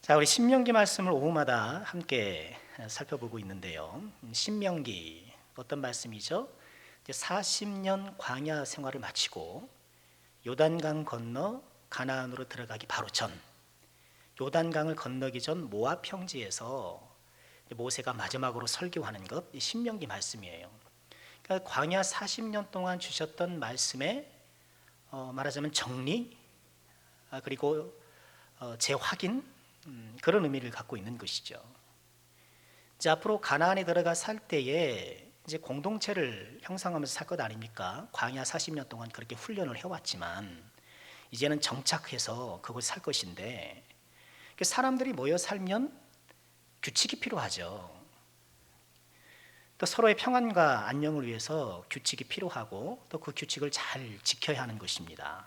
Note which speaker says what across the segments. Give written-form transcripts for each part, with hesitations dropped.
Speaker 1: 자, 우리 신명기 말씀을 오후마다 함께 살펴보고 있는데요. 신명기 어떤 말씀이죠? 이제 40년 광야 생활을 마치고 요단강 건너 가나안으로 들어가기 바로 전, 요단강을 건너기 전 모압 평지에서 모세가 마지막으로 설교하는 것, 이 신명기 말씀이에요. 그러니까 광야 40년 동안 주셨던 말씀에 말하자면 정리, 그리고 재확인, 그런 의미를 갖고 있는 것이죠. 이제 앞으로 가나안에 들어가 살 때에 이제 공동체를 형성하면서 살 것 아닙니까? 광야 40년 동안 그렇게 훈련을 해왔지만 이제는 정착해서 그곳 살 것인데, 사람들이 모여 살면 규칙이 필요하죠. 또 서로의 평안과 안녕을 위해서 규칙이 필요하고 또 그 규칙을 잘 지켜야 하는 것입니다.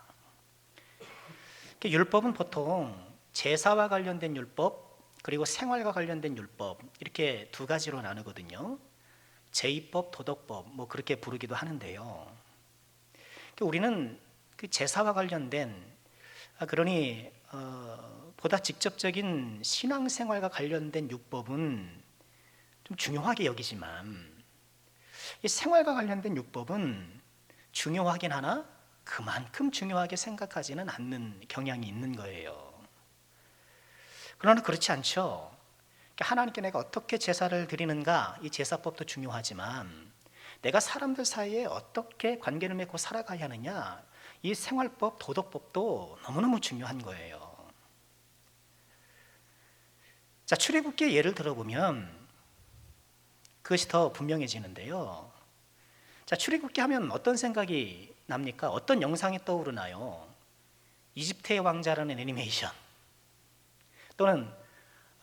Speaker 1: 율법은 보통 제사와 관련된 율법, 그리고 생활과 관련된 율법, 이렇게 두 가지로 나누거든요. 제의법, 도덕법, 뭐 그렇게 부르기도 하는데요. 우리는 그 제사와 관련된, 그러니 보다 직접적인 신앙생활과 관련된 율법은 좀 중요하게 여기지만, 이 생활과 관련된 율법은 중요하긴 하나 그만큼 중요하게 생각하지는 않는 경향이 있는 거예요. 그러나 그렇지 않죠. 하나님께 내가 어떻게 제사를 드리는가, 이 제사법도 중요하지만 내가 사람들 사이에 어떻게 관계를 맺고 살아가야 하느냐, 이 생활법, 도덕법도 너무너무 중요한 거예요. 자, 출애굽기의 예를 들어보면 그것이 더 분명해지는데요. 자, 출애굽기 하면 어떤 생각이 납니까? 어떤 영상이 떠오르나요? 이집트의 왕자라는 애니메이션, 또는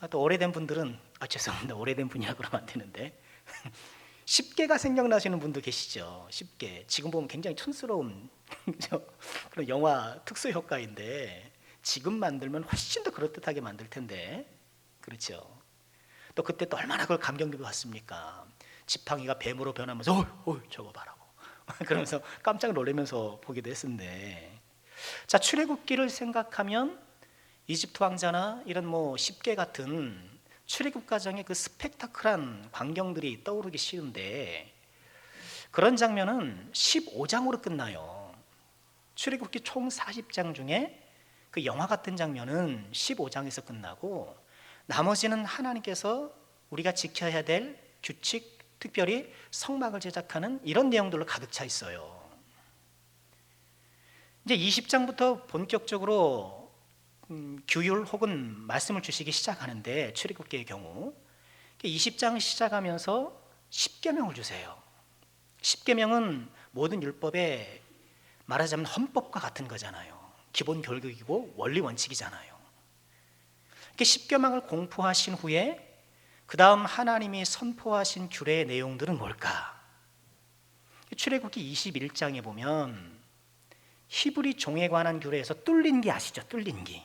Speaker 1: 또 오래된 분들은 죄송합니다, 오래된 분이라고 그러면 안 되는데 10개가 생각나시는 분도 계시죠. 10개, 지금 보면 굉장히 촌스러운 그런 영화 특수 효과인데 지금 만들면 훨씬 더 그럴듯하게 만들 텐데, 그렇죠. 또 그때 또 얼마나 그걸 감격 깊었습니까? 지팡이가 뱀으로 변하면서 저거 봐라고 그러면서 깜짝 놀라면서 보기도 했었는데, 자, 출애굽기를 생각하면 이집트 왕자나 이런 뭐 10개 같은 출애굽 과정의 그 스펙타클한 광경들이 떠오르기 쉬운데, 그런 장면은 15장으로 끝나요. 출애굽기 총 40장 중에 그 영화 같은 장면은 15장에서 끝나고, 나머지는 하나님께서 우리가 지켜야 될 규칙, 특별히 성막을 제작하는 이런 내용들로 가득 차 있어요. 이제 20장부터 본격적으로 규율 혹은 말씀을 주시기 시작하는데, 출애굽기의 경우 20장 시작하면서 10계명을 주세요. 10계명은 모든 율법의 말하자면 헌법과 같은 거잖아요. 기본 교육이고 원리 원칙이잖아요. 10계명을 공포하신 후에 그 다음 하나님이 선포하신 규례의 내용들은 뭘까? 출애굽기 21장에 보면 히브리 종에 관한 규례에서 뚫린 기 아시죠? 뚫린 기.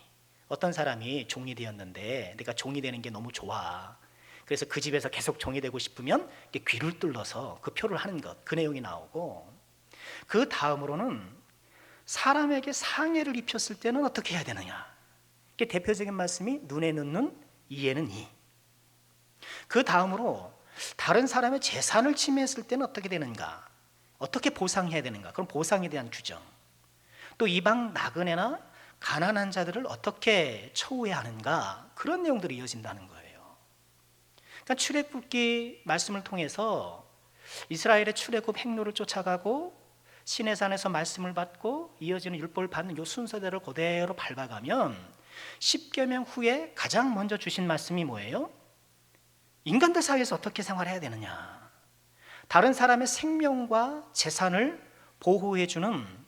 Speaker 1: 어떤 사람이 종이 되었는데 내가 종이 되는 게 너무 좋아, 그래서 그 집에서 계속 종이 되고 싶으면 귀를 뚫러서 그 표를 하는 것, 그 내용이 나오고, 그 다음으로는 사람에게 상해를 입혔을 때는 어떻게 해야 되느냐, 이게 대표적인 말씀이 눈에는 눈, 이에는 이. 그 다음으로 다른 사람의 재산을 침해했을 때는 어떻게 되는가, 어떻게 보상해야 되는가, 그런 보상에 대한 규정, 또 이방 나그네나 가난한 자들을 어떻게 처우해야 하는가, 그런 내용들이 이어진다는 거예요. 그러니까 출애굽기 말씀을 통해서 이스라엘의 출애굽 행로를 쫓아가고 시내산에서 말씀을 받고 이어지는 율법을 받는 이 순서대로 그대로 밟아가면 10계명 후에 가장 먼저 주신 말씀이 뭐예요? 인간들 사이에서 어떻게 생활해야 되느냐, 다른 사람의 생명과 재산을 보호해주는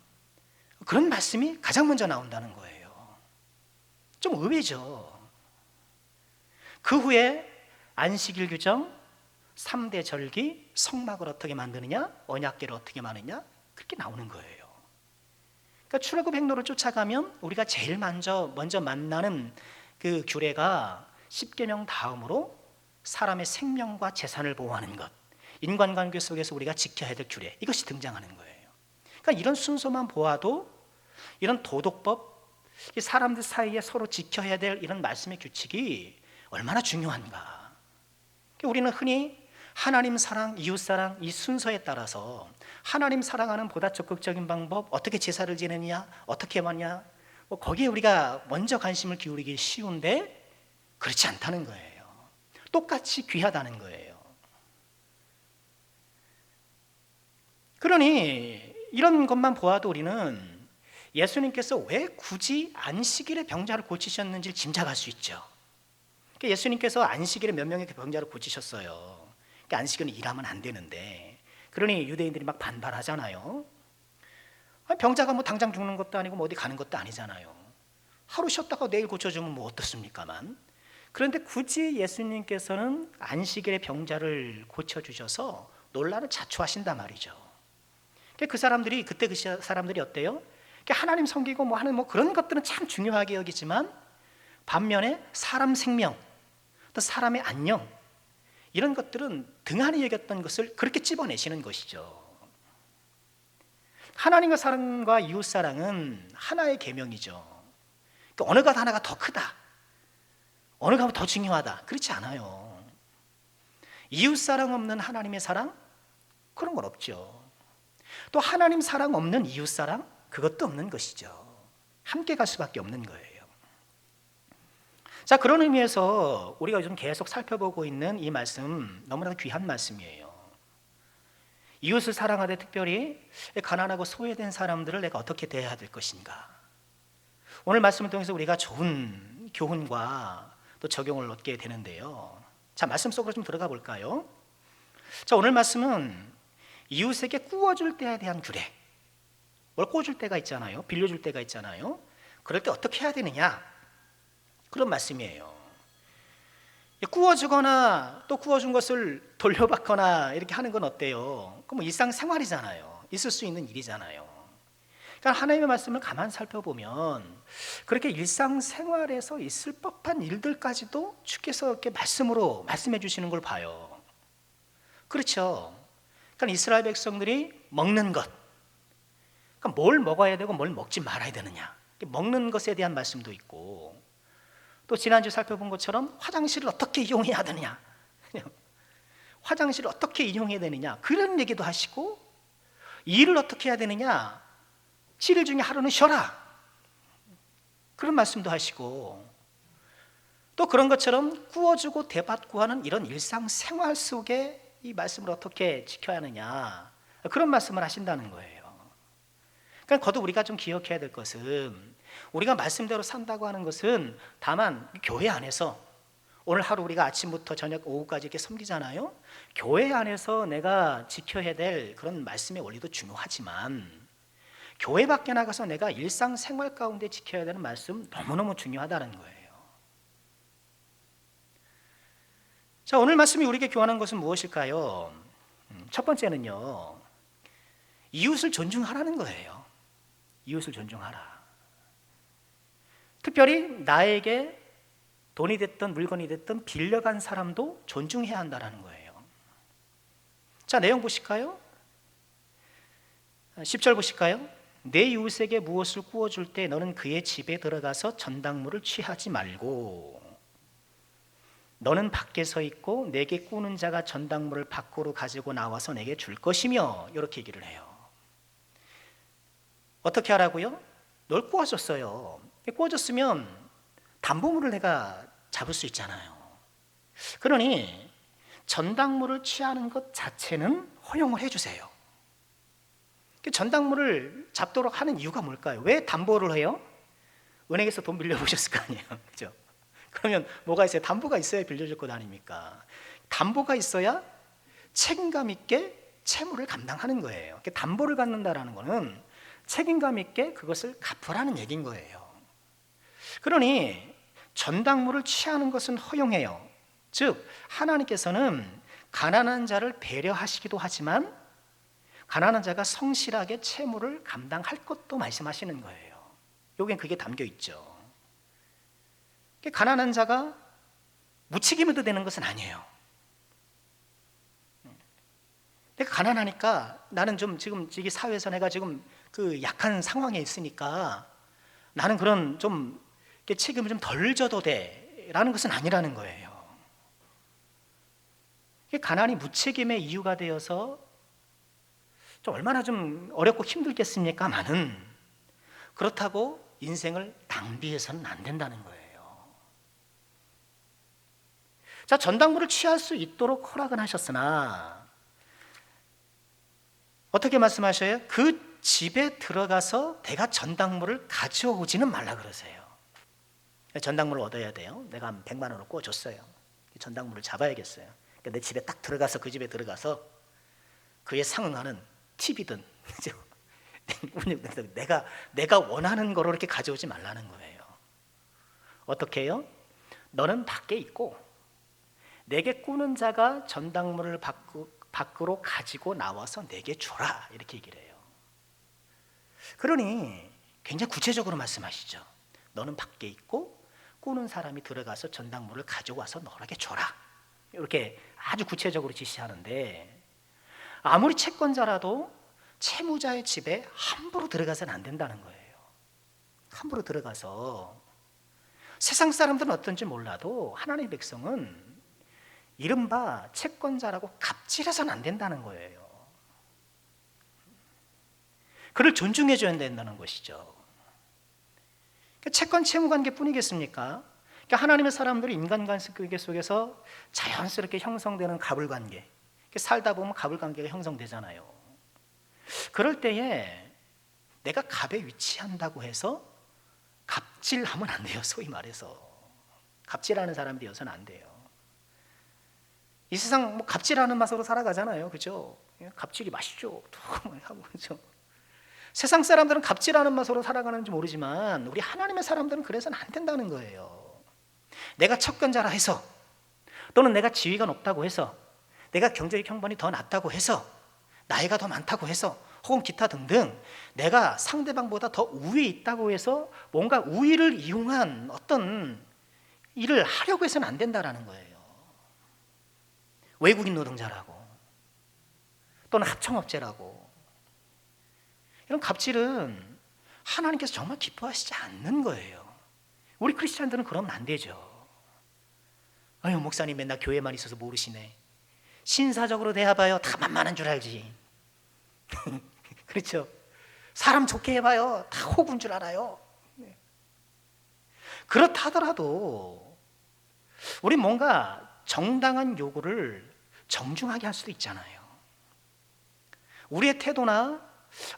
Speaker 1: 그런 말씀이 가장 먼저 나온다는 거예요. 좀 의외죠. 그 후에 안식일 규정, 3대 절기, 성막을 어떻게 만드느냐, 언약궤를 어떻게 마느냐, 그렇게 나오는 거예요. 그러니까 출애굽 행로를 쫓아가면 우리가 제일 먼저 만나는 그 규례가 10계명 다음으로 사람의 생명과 재산을 보호하는 것, 인간관계 속에서 우리가 지켜야 될 규례, 이것이 등장하는 거예요. 그러니까 이런 순서만 보아도 이런 도덕법, 이 사람들 사이에 서로 지켜야 될 이런 말씀의 규칙이 얼마나 중요한가. 우리는 흔히 하나님 사랑, 이웃 사랑 이 순서에 따라서 하나님 사랑하는 보다 적극적인 방법, 어떻게 제사를 지내느냐, 어떻게 하냐, 거기에 우리가 먼저 관심을 기울이기 쉬운데 그렇지 않다는 거예요. 똑같이 귀하다는 거예요. 그러니 이런 것만 보아도 우리는 예수님께서 왜 굳이 안식일에 병자를 고치셨는지를 짐작할 수 있죠. 예수님께서 안식일에 몇 명의 병자를 고치셨어요. 안식일은 일하면 안 되는데, 그러니 유대인들이 막 반발하잖아요. 병자가 뭐 당장 죽는 것도 아니고 뭐 어디 가는 것도 아니잖아요. 하루 쉬었다가 내일 고쳐주면 뭐 어떻습니까만. 그런데 굳이 예수님께서는 안식일에 병자를 고쳐주셔서 논란을 자초하신단 말이죠. 그 사람들이, 그때 그 사람들이 어때요? 하나님 섬기고 뭐 하는 뭐 그런 것들은 참 중요하게 여기지만 반면에 사람 생명, 또 사람의 안녕, 이런 것들은 등한히 여겼던 것을 그렇게 찝어내시는 것이죠. 하나님과 사랑과 이웃 사랑은 하나의 계명이죠. 어느 것 하나가 더 크다, 어느 것가 더 중요하다, 그렇지 않아요. 이웃 사랑 없는 하나님의 사랑, 그런 건 없죠. 또 하나님 사랑 없는 이웃 사랑, 그것도 없는 것이죠. 함께 갈 수밖에 없는 거예요. 자, 그런 의미에서 우리가 요즘 계속 살펴보고 있는 이 말씀, 너무나 귀한 말씀이에요. 이웃을 사랑하되 특별히 가난하고 소외된 사람들을 내가 어떻게 대해야 될 것인가. 오늘 말씀을 통해서 우리가 좋은 교훈과 또 적용을 얻게 되는데요. 자, 말씀 속으로 좀 들어가 볼까요? 자, 오늘 말씀은 이웃에게 꾸어줄 때에 대한 규례, 뭘 꿔줄 때가 있잖아요. 빌려줄 때가 있잖아요. 그럴 때 어떻게 해야 되느냐, 그런 말씀이에요. 꾸어주거나 또 꾸어준 것을 돌려받거나 이렇게 하는 건 어때요? 그건 뭐 일상생활이잖아요. 있을 수 있는 일이잖아요. 그러니까 하나님의 말씀을 가만 살펴보면 그렇게 일상생활에서 있을 법한 일들까지도 주께서 이렇게 말씀으로 말씀해 주시는 걸 봐요. 그렇죠. 그러니까 이스라엘 백성들이 먹는 것, 그러니까 뭘 먹어야 되고 뭘 먹지 말아야 되느냐, 먹는 것에 대한 말씀도 있고, 또 지난주 살펴본 것처럼 화장실을 어떻게 이용해야 되느냐, 화장실을 어떻게 이용해야 되느냐, 그런 얘기도 하시고, 일을 어떻게 해야 되느냐, 7일 중에 하루는 쉬어라, 그런 말씀도 하시고, 또 그런 것처럼 꾸어주고 대받고 하는 이런 일상생활 속에 이 말씀을 어떻게 지켜야 하느냐, 그런 말씀을 하신다는 거예요. 그러니까 거듭 우리가 좀 기억해야 될 것은, 우리가 말씀대로 산다고 하는 것은 다만 교회 안에서, 오늘 하루 우리가 아침부터 저녁 오후까지 이렇게 섬기잖아요. 교회 안에서 내가 지켜야 될 그런 말씀의 원리도 중요하지만, 교회 밖에 나가서 내가 일상생활 가운데 지켜야 되는 말씀, 너무너무 중요하다는 거예요. 자, 오늘 말씀이 우리에게 교환한 것은 무엇일까요? 첫 번째는요, 이웃을 존중하라는 거예요. 이웃을 존중하라. 특별히 나에게 돈이 됐든 물건이 됐든 빌려간 사람도 존중해야 한다는 거예요. 자, 내용 보실까요? 10절 보실까요? 내 이웃에게 무엇을 구워줄 때 너는 그의 집에 들어가서 전당물을 취하지 말고, 너는 밖에 서 있고 내게 꾸는 자가 전당물을 밖으로 가지고 나와서 내게 줄 것이며, 이렇게 얘기를 해요. 어떻게 하라고요? 널 구워줬어요. 구워줬으면 담보물을 내가 잡을 수 있잖아요. 그러니 전당물을 취하는 것 자체는 허용을 해주세요. 전당물을 잡도록 하는 이유가 뭘까요? 왜 담보를 해요? 은행에서 돈 빌려보셨을 거 아니에요, 그죠? 그러면 뭐가 있어요? 담보가 있어야 빌려줄 것 아닙니까? 담보가 있어야 책임감 있게 채무를 감당하는 거예요. 담보를 갖는다라는 거는 책임감 있게 그것을 갚으라는 얘기인 거예요. 그러니 전당물을 취하는 것은 허용해요. 즉 하나님께서는 가난한 자를 배려하시기도 하지만 가난한 자가 성실하게 채무를 감당할 것도 말씀하시는 거예요. 여기엔 그게 담겨 있죠. 가난한 자가 무책임해도 되는 것은 아니에요. 내가 가난하니까 나는 좀 지금 이 사회에서 내가 지금 그 약한 상황에 있으니까 나는 그런 좀 이렇게 책임을 좀 덜 져도 돼라는 것은 아니라는 거예요. 가난이 무책임의 이유가 되어서 좀 얼마나 좀 어렵고 힘들겠습니까마는 그렇다고 인생을 낭비해서는 안 된다는 거예요. 자, 전당물을 취할 수 있도록 허락은 하셨으나 어떻게 말씀하셔요? 그 집에 들어가서 내가 전당물을 가져오지는 말라 그러세요. 전당물을 얻어야 돼요. 내가 한 100만 원을 꿔줬어요. 전당물을 잡아야겠어요. 그러니까 내 집에 딱 들어가서 그 집에 들어가서 그에 상응하는 팁이든 내가 원하는 거로 이렇게 가져오지 말라는 거예요. 어떻게 해요? 너는 밖에 있고 내게 꾸는 자가 전당물을 밖으로 가지고 나와서 내게 줘라, 이렇게 얘기를 해요. 그러니 굉장히 구체적으로 말씀하시죠. 너는 밖에 있고 꾸는 사람이 들어가서 전당물을 가져와서 너에게 줘라, 이렇게 아주 구체적으로 지시하는데, 아무리 채권자라도 채무자의 집에 함부로 들어가서는 안 된다는 거예요. 함부로 들어가서, 세상 사람들은 어떤지 몰라도 하나님의 백성은 이른바 채권자라고 갑질해서는 안 된다는 거예요. 그를 존중해 줘야 된다는 것이죠. 채권 채무 관계뿐이겠습니까? 하나님의 사람들이 인간관계 속에서 자연스럽게 형성되는 갑을관계, 살다 보면 갑을관계가 형성되잖아요. 그럴 때에 내가 갑에 위치한다고 해서 갑질하면 안 돼요. 소위 말해서 갑질하는 사람이 되어서는 안 돼요. 이 세상 뭐 갑질하는 맛으로 살아가잖아요, 그죠? 갑질이 맛있죠, 하고, 그죠? 세상 사람들은 갑질하는 맛으로 살아가는지 모르지만 우리 하나님의 사람들은 그래서는 안 된다는 거예요. 내가 척견자라 해서, 또는 내가 지위가 높다고 해서, 내가 경제적 형편이 더 낫다고 해서, 나이가 더 많다고 해서, 혹은 기타 등등 내가 상대방보다 더 우위에 있다고 해서 뭔가 우위를 이용한 어떤 일을 하려고 해서는 안 된다는 거예요. 외국인 노동자라고, 또는 합청업체라고, 이런 갑질은 하나님께서 정말 기뻐하시지 않는 거예요. 우리 크리스찬들은 그러면 안 되죠. 아유, 목사님 맨날 교회만 있어서 모르시네. 신사적으로 대해봐요, 다 만만한 줄 알지. 그렇죠? 사람 좋게 해봐요, 다 호구인 줄 알아요. 그렇다 하더라도 우리 뭔가 정당한 요구를 정중하게 할 수도 있잖아요. 우리의 태도나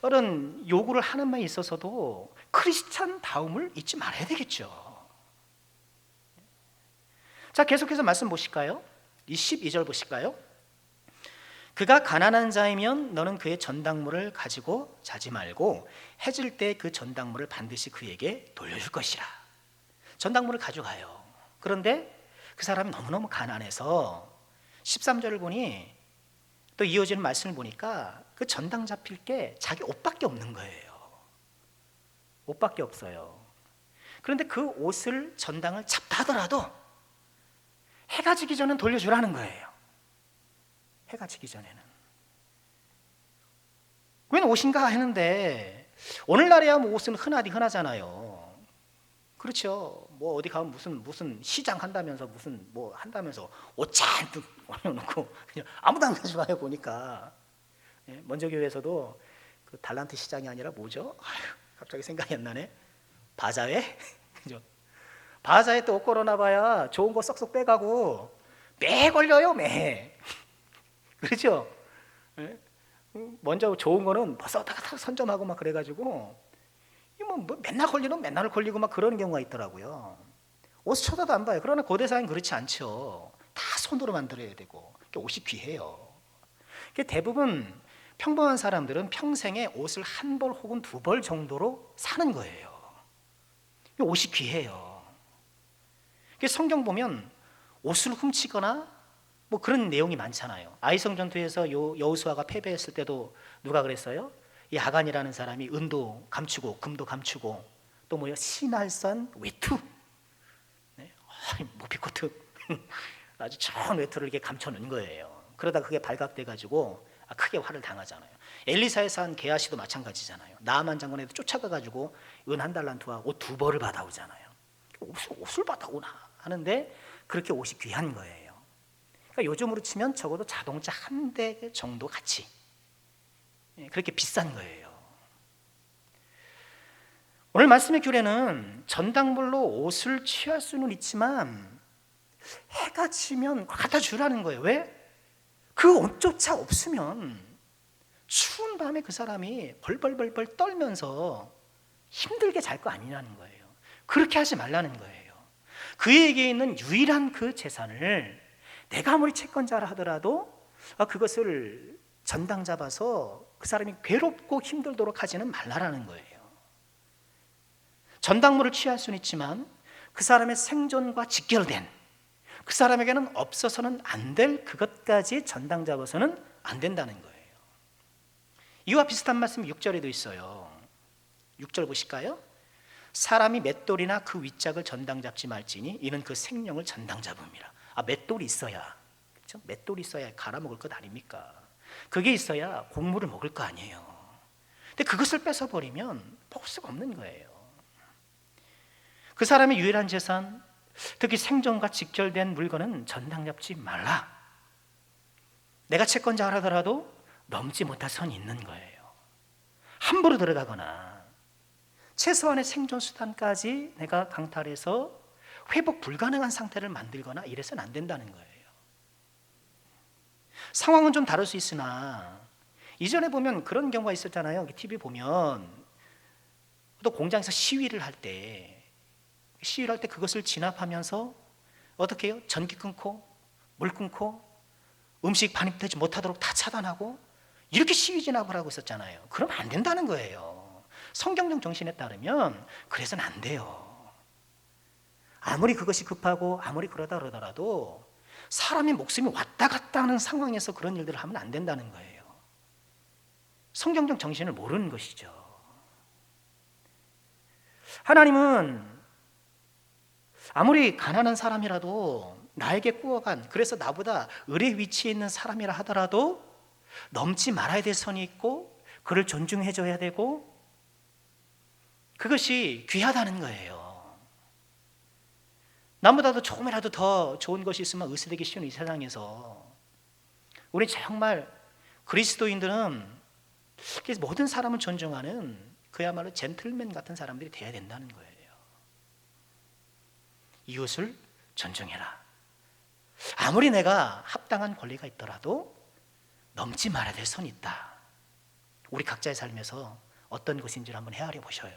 Speaker 1: 이런 요구를 하는 바에 있어서도 크리스찬다움을 잊지 말아야 되겠죠. 자, 계속해서 말씀 보실까요? 이 12절 보실까요? 그가 가난한 자이면 너는 그의 전당물을 가지고 자지 말고 해질 때 그 전당물을 반드시 그에게 돌려줄 것이라. 전당물을 가져가요. 그런데 그 사람이 너무너무 가난해서 13절을 보니, 또 이어지는 말씀을 보니까 그 전당 잡힐 게 자기 옷밖에 없는 거예요. 옷밖에 없어요. 그런데 그 옷을, 전당을 잡다 하더라도 해가 지기 전엔 돌려주라는 거예요. 해가 지기 전에는. 웬 옷인가 했는데, 오늘날에야 뭐 옷은 흔하잖아요. 그렇죠. 뭐 어디 가면 무슨 시장 한다면서 무슨 뭐 한다면서 옷 잔뜩 올려놓고 그냥 아무도 안 가져가요, 보니까. 먼저 교회에서도 그 달란트 시장이 아니라 뭐죠? 갑자기 생각이 안 나네. 바자회? 그죠? 바자회 또 옷 걸어놔봐야 좋은 거 쏙쏙 빼가고 매 걸려요, 매. 그렇죠? 먼저 좋은 거는 벌써 다 선점하고 막 그래가지고 뭐 맨날 걸리고 막 그러는 경우가 있더라고요. 옷 쳐다도 안 봐요. 그러나 고대사회는 그렇지 않죠. 다 손으로 만들어야 되고 옷이 귀해요. 대부분 평범한 사람들은 평생에 옷을 한 벌 혹은 두 벌 정도로 사는 거예요. 옷이 귀해요. 성경 보면 옷을 훔치거나 뭐 그런 내용이 많잖아요. 아이성 전투에서 여호수아가 패배했을 때도 누가 그랬어요? 이 하간이라는 사람이 은도 감추고 금도 감추고 또 뭐요? 신할산 외투, 모피코트 아주 좋은 외투를 이렇게 감춰놓은 거예요. 그러다 그게 발각돼 가지고 크게 화를 당하잖아요. 엘리사의 산 게하시도 마찬가지잖아요. 나아만 장군에도 쫓아가가지고 은 1달란트와 옷 2벌을 받아오잖아요. 옷을 받아오나 하는데 그렇게 옷이 귀한 거예요. 그러니까 요즘으로 치면 적어도 자동차 1대 정도 가치, 그렇게 비싼 거예요. 오늘 말씀의 규례는 전당물로 옷을 취할 수는 있지만 해가 지면 갖다 주라는 거예요. 왜? 그 옷조차 없으면 추운 밤에 그 사람이 벌벌벌벌 떨면서 힘들게 잘 거 아니라는 거예요. 그렇게 하지 말라는 거예요. 그에게 있는 유일한 그 재산을 내가 아무리 채권자라 하더라도 그것을 전당 잡아서 그 사람이 괴롭고 힘들도록 하지는 말라라는 거예요. 전당물을 취할 수는 있지만 그 사람의 생존과 직결된, 그 사람에게는 없어서는 안 될 그것까지 전당 잡아서는 안 된다는 거예요. 이와 비슷한 말씀이 6절에도 있어요. 6절 보실까요? 사람이 맷돌이나 그 윗짝을 전당 잡지 말지니 이는 그 생명을 전당 잡음이라. 맷돌이 있어야, 그렇죠? 맷돌이 있어야 갈아 먹을 것 아닙니까? 그게 있어야 곡물을 먹을 거 아니에요. 근데 그것을 뺏어버리면 먹을 수가 없는 거예요. 그 사람의 유일한 재산, 특히 생존과 직결된 물건은 전당 잡지 말라. 내가 채권자라 하더라도 넘지 못할 선이 있는 거예요. 함부로 들어가거나 최소한의 생존 수단까지 내가 강탈해서 회복 불가능한 상태를 만들거나 이래서는 안 된다는 거예요. 상황은 좀 다를 수 있으나 이전에 보면 그런 경우가 있었잖아요. TV 보면 또 공장에서 시위를 할 때 그것을 진압하면서 어떻게 해요? 전기 끊고 물 끊고 음식 반입되지 못하도록 다 차단하고 이렇게 시위 진압을 하고 있었잖아요. 그러면 안 된다는 거예요. 성경적 정신에 따르면 그래서는 안 돼요. 아무리 그것이 급하고 아무리 그러더라도 사람의 목숨이 왔다 갔다 하는 상황에서 그런 일들을 하면 안 된다는 거예요. 성경적 정신을 모르는 것이죠. 하나님은 아무리 가난한 사람이라도 나에게 꾸어간, 그래서 나보다 을의 위치에 있는 사람이라 하더라도 넘지 말아야 될 선이 있고 그를 존중해줘야 되고 그것이 귀하다는 거예요. 남보다도 조금이라도 더 좋은 것이 있으면 의스되기 쉬운 이 세상에서 우리 정말 그리스도인들은 모든 사람을 존중하는 그야말로 젠틀맨 같은 사람들이 돼야 된다는 거예요. 이웃을 존중해라. 아무리 내가 합당한 권리가 있더라도 넘지 말아야 될 선이 있다. 우리 각자의 삶에서 어떤 것인지를 한번 헤아려 보셔요.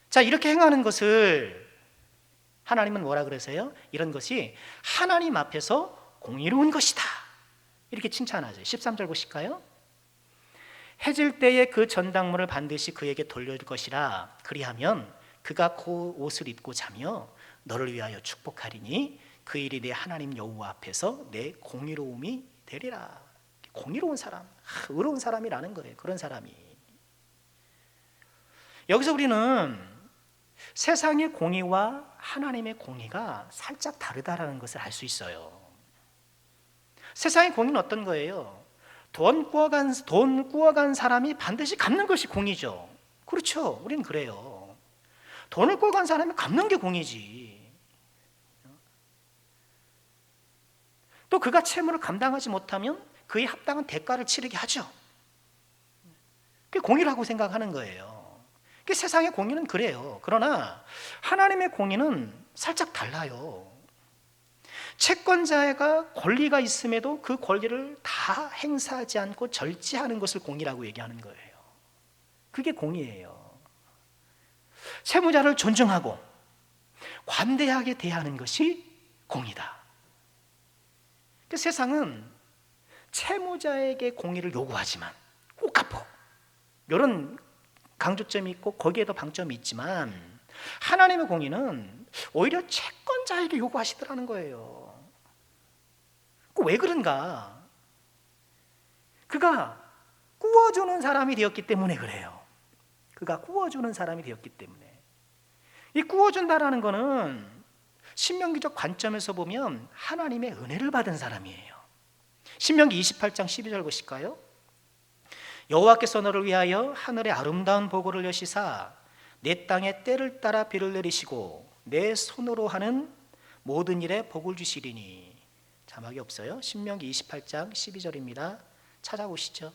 Speaker 1: 자, 이렇게 행하는 것을 하나님은 뭐라 그러세요? 이런 것이 하나님 앞에서 공의로운 것이다. 이렇게 칭찬하죠. 13절 보실까요? 해질 때에 그 전당물을 반드시 그에게 돌려줄 것이라. 그리하면 그가 그 옷을 입고 자며 너를 위하여 축복하리니 그 일이 내 하나님 여호와 앞에서 내 공의로움이 되리라. 공의로운 사람, 의로운 사람이라는 거예요. 그런 사람이. 여기서 우리는 세상의 공의와 하나님의 공의가 살짝 다르다라는 것을 알 수 있어요. 세상의 공의는 어떤 거예요? 돈 꾸어간 사람이 반드시 갚는 것이 공의죠. 그렇죠. 우리는 그래요. 돈을 꾸어간 사람이 갚는 게 공의지. 또 그가 채무를 감당하지 못하면 그에 합당한 대가를 치르게 하죠. 그게 공의라고 생각하는 거예요. 세상의 공의는 그래요. 그러나 하나님의 공의는 살짝 달라요. 채권자가 권리가 있음에도 그 권리를 다 행사하지 않고 절제하는 것을 공의라고 얘기하는 거예요. 그게 공의예요. 채무자를 존중하고 관대하게 대하는 것이 공의다. 세상은 채무자에게 공의를 요구하지만 꼭 갚어. 이런 강조점이 있고 거기에도 방점이 있지만 하나님의 공의는 오히려 채권자에게 요구하시더라는 거예요. 왜 그런가? 그가 꾸어주는 사람이 되었기 때문에 그래요. 그가 꾸어주는 사람이 되었기 때문에. 이 꾸어준다라는 것은 신명기적 관점에서 보면 하나님의 은혜를 받은 사람이에요. 신명기 28장 12절 보실까요? 여호와께서 너를 위하여 하늘의 아름다운 보고를 여시사 내 땅에 때를 따라 비를 내리시고 내 손으로 하는 모든 일에 복을 주시리니. 자막이 없어요. 신명기 28장 12절입니다. 찾아보시죠.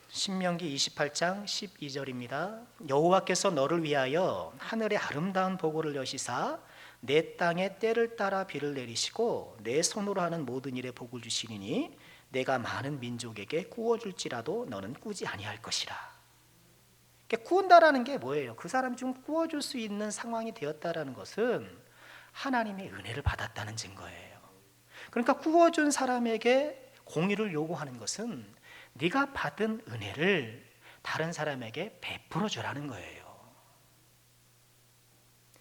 Speaker 1: 신명기 28장 12절입니다. 여호와께서 너를 위하여 하늘의 아름다운 보고를 여시사 내 땅에 때를 따라 비를 내리시고 내 손으로 하는 모든 일에 복을 주시리니 내가 많은 민족에게 구워줄지라도 너는 꾸지 아니할 것이라. 구운다라는 게 뭐예요? 그 사람이 좀 구워줄 수 있는 상황이 되었다라는 것은 하나님의 은혜를 받았다는 증거예요. 그러니까 구워준 사람에게 공의를 요구하는 것은 네가 받은 은혜를 다른 사람에게 베풀어 주라는 거예요.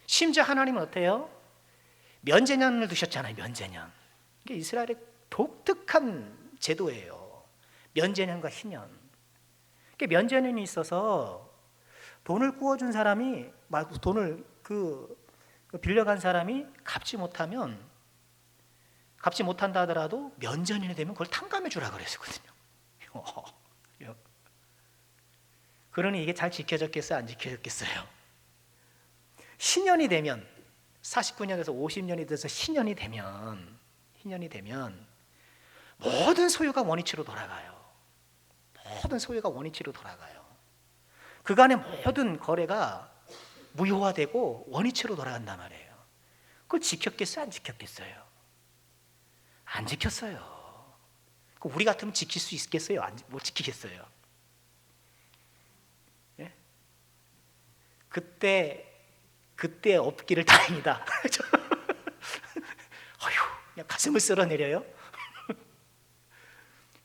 Speaker 1: 심지어 하나님은 어때요? 면제년을 두셨잖아요. 면제년. 이게 이스라엘의 독특한 제도예요. 면제년과 희년. 면제년이 있어서 돈을 구워준 사람이, 돈을 빌려간 사람이 갚지 못한다 하더라도 면제년이 되면 그걸 탕감해 주라 그랬거든요. 그러니 이게 잘 지켜졌겠어요? 안 지켜졌겠어요? 신년이 되면 49년에서 50년이 돼서 신년이 되면 모든 소유가 원위치로 돌아가요. 모든 소유가 원위치로 돌아가요. 그간의 모든 거래가 무효화되고 원위치로 돌아간단 말이에요. 그걸 지켰겠어요? 안 지켰겠어요? 안 지켰어요. 우리 같으면 지킬 수 있겠어요? 못 지키겠어요? 예? 그때 없기를 다행이다. 어휴, 그냥 가슴을 쓸어내려요.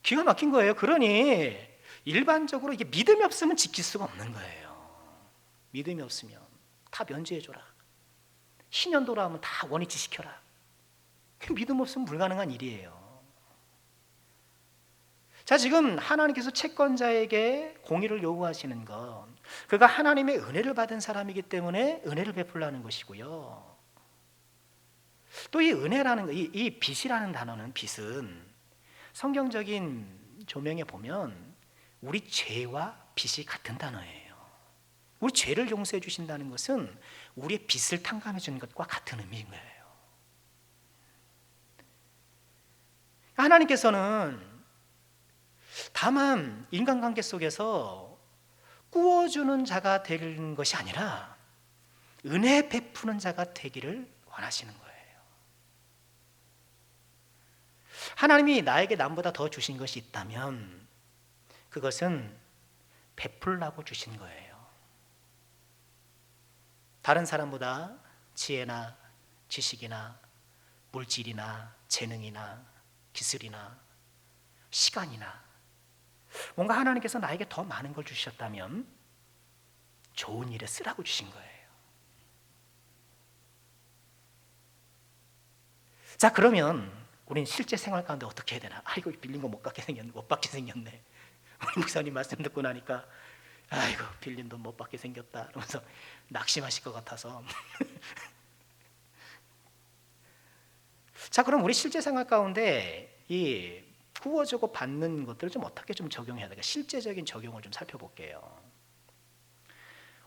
Speaker 1: 기가 막힌 거예요. 그러니 일반적으로 이게 믿음이 없으면 지킬 수가 없는 거예요. 믿음이 없으면 다 면제해줘라. 신년도라 하면 다 원위치 시켜라. 믿음 없으면 불가능한 일이에요. 자, 지금 하나님께서 채권자에게 공의를 요구하시는 건 그가 하나님의 은혜를 받은 사람이기 때문에 은혜를 베풀라는 것이고요. 또 이 은혜라는 거, 이 빚이라는 단어는, 빚은 성경적인 조명에 보면 우리 죄와 빚이 같은 단어예요. 우리 죄를 용서해 주신다는 것은 우리의 빚을 탕감해 주는 것과 같은 의미인 거예요. 하나님께서는 다만 인간관계 속에서 꾸어주는 자가 되는 것이 아니라 은혜 베푸는 자가 되기를 원하시는 거예요. 하나님이 나에게 남보다 더 주신 것이 있다면 그것은 베풀라고 주신 거예요. 다른 사람보다 지혜나 지식이나 물질이나 재능이나 기술이나 시간이나 뭔가 하나님께서 나에게 더 많은 걸 주셨다면 좋은 일에 쓰라고 주신 거예요. 자, 그러면 우리는 실제 생활 가운데 어떻게 해야 되나? 아이고, 빌린 거 못 받게 생겼네. 우리 목사님 말씀 듣고 나니까 아이고, 빌린 돈 못 받게 생겼다 그러면서 낙심하실 것 같아서 자, 그럼 우리 실제 생활 가운데 이 구워주고 받는 것들을 좀 어떻게 좀 적용해야 될까? 실제적인 적용을 좀 살펴볼게요.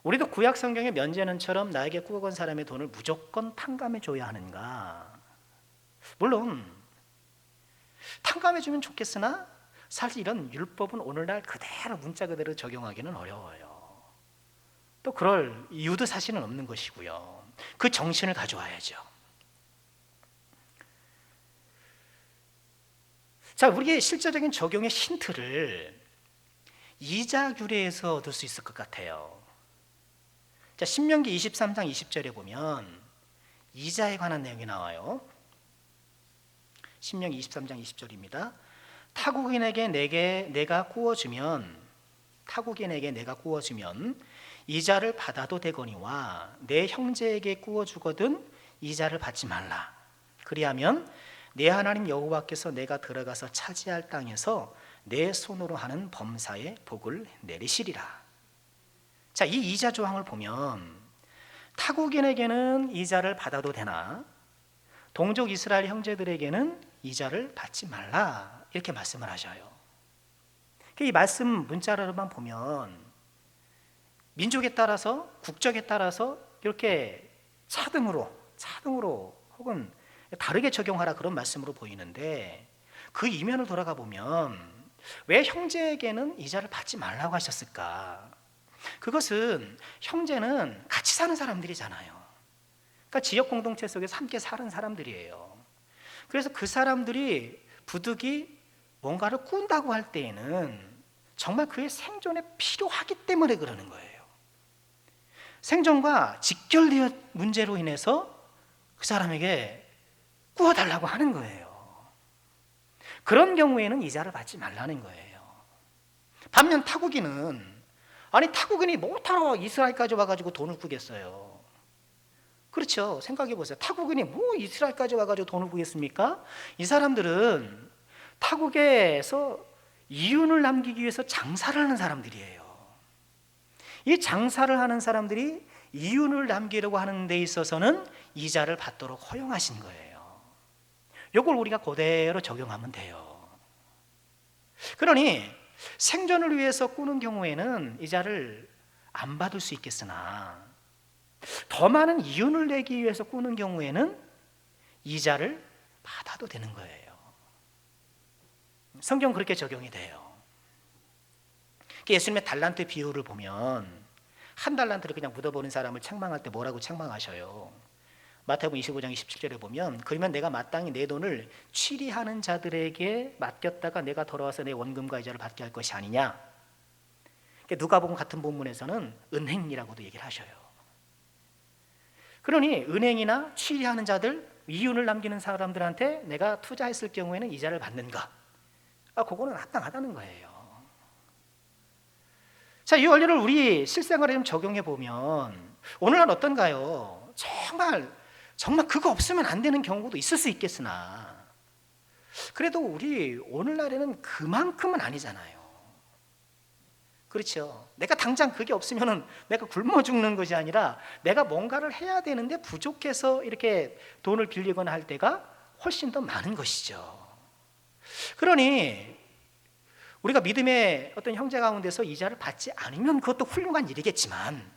Speaker 1: 우리도 구약 성경의 면제는처럼 나에게 구워건 사람의 돈을 무조건 탕감해 줘야 하는가? 물론 탕감해 주면 좋겠으나 사실 이런 율법은 오늘날 그대로 문자 그대로 적용하기는 어려워요. 또 그럴 이유도 사실은 없는 것이고요. 그 정신을 가져와야죠. 자, 우리의 실제적인 적용의 힌트를 이자 규례에서 얻을 수 있을 것 같아요. 자, 신명기 23장 20절에 보면 이자에 관한 내용이 나와요. 신명기 23장 20절입니다. 타국인에게 내가 구워주면 이자를 받아도 되거니와 내 형제에게 구워주거든 이자를 받지 말라. 그리하면 내 하나님 여호와께서 내가 들어가서 차지할 땅에서 내 손으로 하는 범사에 복을 내리시리라. 자, 이 이자 조항을 보면 타국인에게는 이자를 받아도 되나 동족 이스라엘 형제들에게는 이자를 받지 말라 이렇게 말씀을 하셔요. 이 말씀 문자로만 보면 민족에 따라서 국적에 따라서 이렇게 차등으로 혹은 다르게 적용하라 그런 말씀으로 보이는데 그 이면을 돌아가 보면 왜 형제에게는 이자를 받지 말라고 하셨을까? 그것은 형제는 같이 사는 사람들이잖아요. 그러니까 지역 공동체 속에서 함께 사는 사람들이에요. 그래서 그 사람들이 부득이 뭔가를 꾼다고 할 때에는 정말 그의 생존에 필요하기 때문에 그러는 거예요. 생존과 직결되어 문제로 인해서 그 사람에게 꾸어달라고 하는 거예요. 그런 경우에는 이자를 받지 말라는 거예요. 반면 타국인은 타국인이 뭐하러 이스라엘까지 와가지고 돈을 꾸겠어요? 그렇죠. 생각해 보세요. 타국인이 뭐 이스라엘까지 와가지고 돈을 꾸겠습니까? 이 사람들은 타국에서 이윤을 남기기 위해서 장사를 하는 사람들이에요. 이 장사를 하는 사람들이 이윤을 남기려고 하는 데 있어서는 이자를 받도록 허용하신 거예요. 이걸 우리가 그대로 적용하면 돼요. 그러니 생존을 위해서 꾸는 경우에는 이자를 안 받을 수 있겠으나 더 많은 이윤을 내기 위해서 꾸는 경우에는 이자를 받아도 되는 거예요. 성경 그렇게 적용이 돼요. 예수님의 달란트 비유를 보면 한 달란트를 그냥 묻어버린 사람을 책망할 때 뭐라고 책망하셔요? 마태복음 25장 27절에 보면 그러면 내가 마땅히 내 돈을 취리하는 자들에게 맡겼다가 내가 돌아와서 내 원금과 이자를 받게 할 것이 아니냐. 누가복음 같은 본문에서는 은행이라고도 얘기를 하셔요. 그러니 은행이나 취리하는 자들, 이윤을 남기는 사람들한테 내가 투자했을 경우에는 이자를 받는가? 그거는 합당하다는 거예요. 자, 이 원리를 우리 실생활에 좀 적용해 보면 오늘날 어떤가요? 정말 그거 없으면 안 되는 경우도 있을 수 있겠으나 그래도 우리 오늘날에는 그만큼은 아니잖아요. 그렇죠. 내가 당장 그게 없으면 내가 굶어 죽는 것이 아니라 내가 뭔가를 해야 되는데 부족해서 이렇게 돈을 빌리거나 할 때가 훨씬 더 많은 것이죠. 그러니 우리가 믿음의 어떤 형제 가운데서 이자를 받지 않으면 그것도 훌륭한 일이겠지만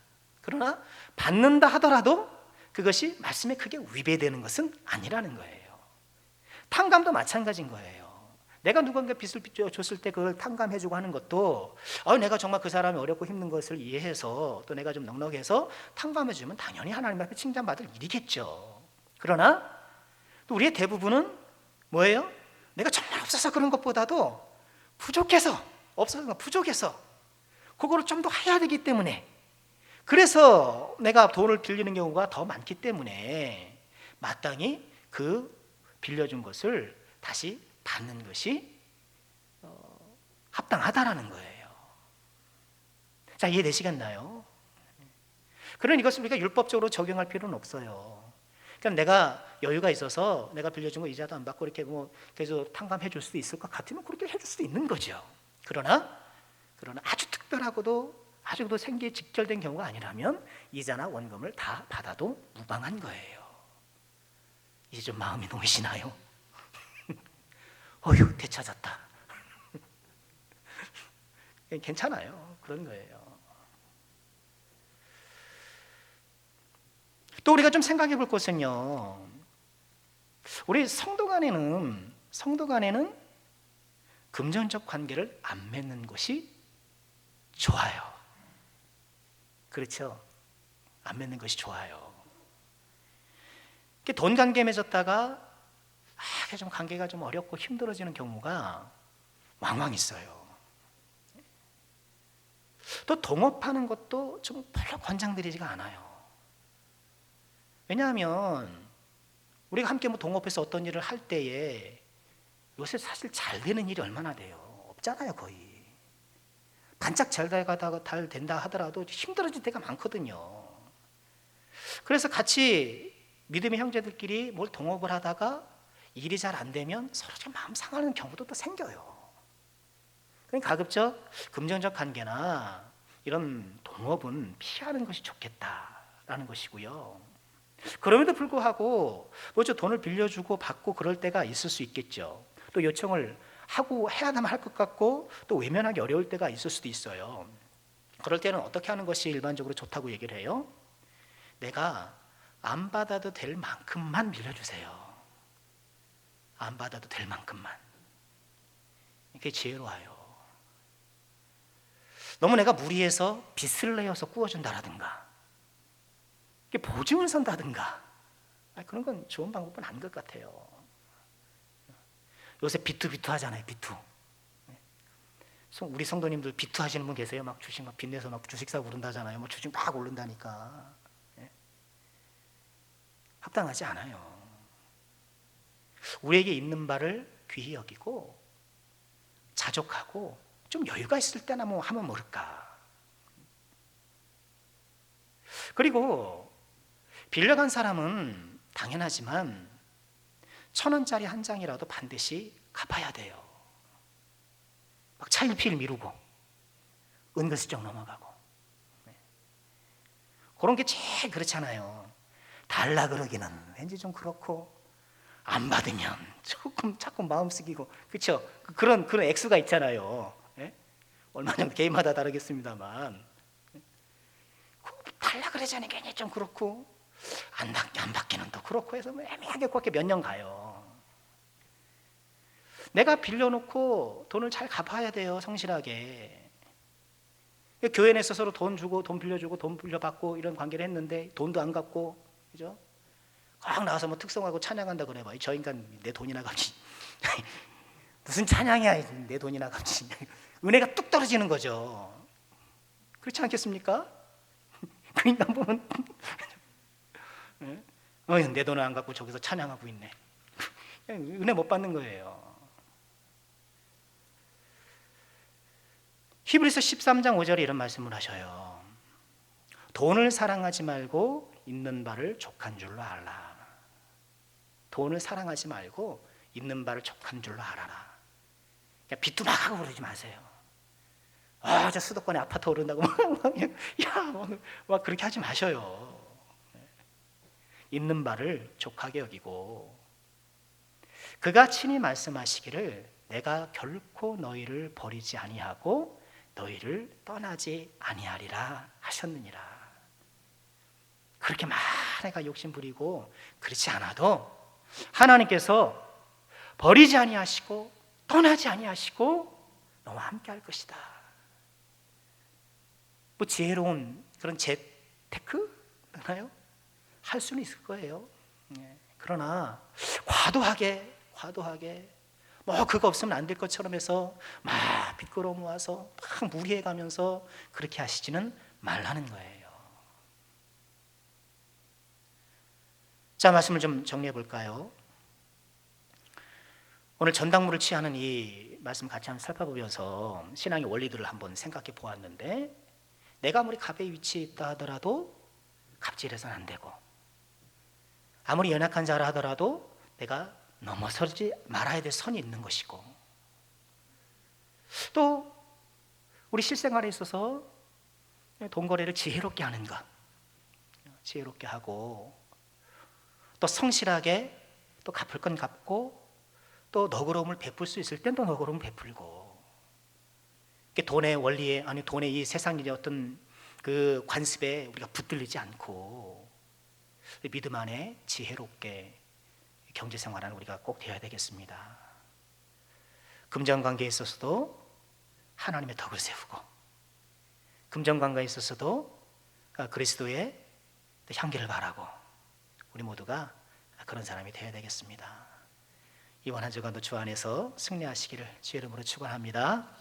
Speaker 1: 그러나 받는다 하더라도 그것이 말씀에 크게 위배되는 것은 아니라는 거예요. 탕감도 마찬가지인 거예요. 내가 누군가 빚을 줬을 때 그걸 탕감해주고 하는 것도 내가 정말 그 사람이 어렵고 힘든 것을 이해해서 또 내가 좀 넉넉해서 탕감해주면 당연히 하나님 앞에 칭찬받을 일이겠죠. 그러나 또 우리의 대부분은 뭐예요? 내가 정말 없어서 그런 것보다도 부족해서 그거를 좀 더 해야 되기 때문에 그래서 내가 돈을 빌리는 경우가 더 많기 때문에 마땅히 그 빌려준 것을 다시 받는 것이 합당하다라는 거예요. 자, 이해되시겠나요? 그런 이것을 우리가 율법적으로 적용할 필요는 없어요. 그럼 내가 여유가 있어서 내가 빌려준 거 이자도 안 받고 이렇게 계속 탕감해 줄 수도 있을 것 같으면 그렇게 해줄 수도 있는 거죠. 그러나 아주 특별하고도 아주 생기에 직결된 경우가 아니라면 이자나 원금을 다 받아도 무방한 거예요. 이제 좀 마음이 놓이시나요? 어휴, 되찾았다. 괜찮아요. 그런 거예요. 또 우리가 좀 생각해 볼 것은요, 우리 성도 간에는 금전적 관계를 안 맺는 것이 좋아요. 그렇죠? 안 맺는 것이 좋아요. 돈 관계 맺었다가 좀 관계가 좀 어렵고 힘들어지는 경우가 왕왕 있어요. 또 동업하는 것도 좀 별로 권장드리지가 않아요. 왜냐하면 우리가 함께 동업해서 어떤 일을 할 때에 요새 사실 잘 되는 일이 얼마나 돼요? 없잖아요, 거의. 반짝 잘 된다 하더라도 힘들어질 때가 많거든요. 그래서 같이 믿음의 형제들끼리 뭘 동업을 하다가 일이 잘 안 되면 서로 좀 마음 상하는 경우도 또 생겨요. 그러니까 가급적 금전적 관계나 이런 동업은 피하는 것이 좋겠다라는 것이고요. 그럼에도 불구하고 먼저 돈을 빌려주고 받고 그럴 때가 있을 수 있겠죠. 또 요청을 하고 해야 하면 할 것 같고 또 외면하기 어려울 때가 있을 수도 있어요. 그럴 때는 어떻게 하는 것이 일반적으로 좋다고 얘기를 해요? 내가 안 받아도 될 만큼만 빌려주세요. 안 받아도 될 만큼만. 이게 지혜로워요. 너무 내가 무리해서 빚을 내어서 꾸어준다라든가 보증을 선다든가 그런 건 좋은 방법은 아닌 것 같아요. 요새 비투비투 하잖아요. 비투. 우리 성도님들 비투 하시는 분 계세요? 막 주식 막 빚내서 막 주식 사고 그런다잖아요. 뭐 주식 막 오른다니까. 합당하지 않아요. 우리에게 있는 바를 귀히 여기고 자족하고 좀 여유가 있을 때나 뭐 하면 모를까. 그리고 빌려간 사람은 당연하지만 1,000원짜리 한 장이라도 반드시 갚아야 돼요. 막 차일피일 미루고 은근슬쩍 넘어가고 그런 게 제일 그렇잖아요. 달라 그러기는 왠지 좀 그렇고 안 받으면 조금 자꾸 마음 쓰기고 그렇죠? 그런 액수가 있잖아요. 얼마 정도 개인마다 다르겠습니다만 달라 그러자니 괜히 좀 그렇고 안 받기는 또 그렇고 해서 애매하게 그렇게 몇 년 가요. 내가 빌려놓고 돈을 잘 갚아야 돼요. 성실하게. 교회 내에서 서로 돈 주고 돈 빌려주고 돈 빌려받고 이런 관계를 했는데 돈도 안 갚고 그죠? 막 나와서 뭐 특성하고 찬양한다 그래 봐. 저 인간 내 돈이나 갚지. 무슨 찬양이야 내 돈이나 갚지. 은혜가 뚝 떨어지는 거죠. 그렇지 않겠습니까? 그 인간 보면 내 돈을 안 갖고 저기서 찬양하고 있네. 은혜 못 받는 거예요. 히브리서 13장 5절에 이런 말씀을 하셔요. 돈을 사랑하지 말고 있는 바를 족한 줄로 알라. 돈을 사랑하지 말고 있는 바를 족한 줄로 알아라. 빚도 막 하고 그러지 마세요. 저 수도권에 아파트 오른다고 막 그렇게 하지 마셔요. 있는 바를 족하게 여기고 그가 친히 말씀하시기를 내가 결코 너희를 버리지 아니하고 너희를 떠나지 아니하리라 하셨느니라. 그렇게 내가 욕심 부리고 그렇지 않아도 하나님께서 버리지 아니하시고 떠나지 아니하시고 너와 함께 할 것이다. 뭐 지혜로운 그런 재테크나요? 할 수는 있을 거예요. 그러나 과도하게 뭐 그거 없으면 안 될 것처럼 해서 막 빚걸어 모아서 막 무리해 가면서 그렇게 하시지는 말라는 거예요. 자, 말씀을 좀 정리해 볼까요? 오늘 전당물을 취하는 이 말씀 같이 한번 살펴보면서 신앙의 원리들을 한번 생각해 보았는데 내가 아무리 갑의 위치에 있다 하더라도 갑질해서는 안 되고 아무리 연약한 자라 하더라도 내가 넘어서지 말아야 될 선이 있는 것이고 또 우리 실생활에 있어서 돈 거래를 지혜롭게 하는 것 지혜롭게 하고 또 성실하게 또 갚을 건 갚고 또 너그러움을 베풀 수 있을 땐 또 너그러움을 베풀고 돈의 원리에 아니 돈의 이 세상의 어떤 그 관습에 우리가 붙들리지 않고 믿음 안에 지혜롭게 경제생활하는 우리가 꼭 되어야 되겠습니다. 금전관계에 있어서도 하나님의 덕을 세우고 금전관계에 있어서도 그리스도의 향기를 바라고 우리 모두가 그런 사람이 되어야 되겠습니다. 이번 한 주간도 주 안에서 승리하시기를 주의 이름으로 축원합니다.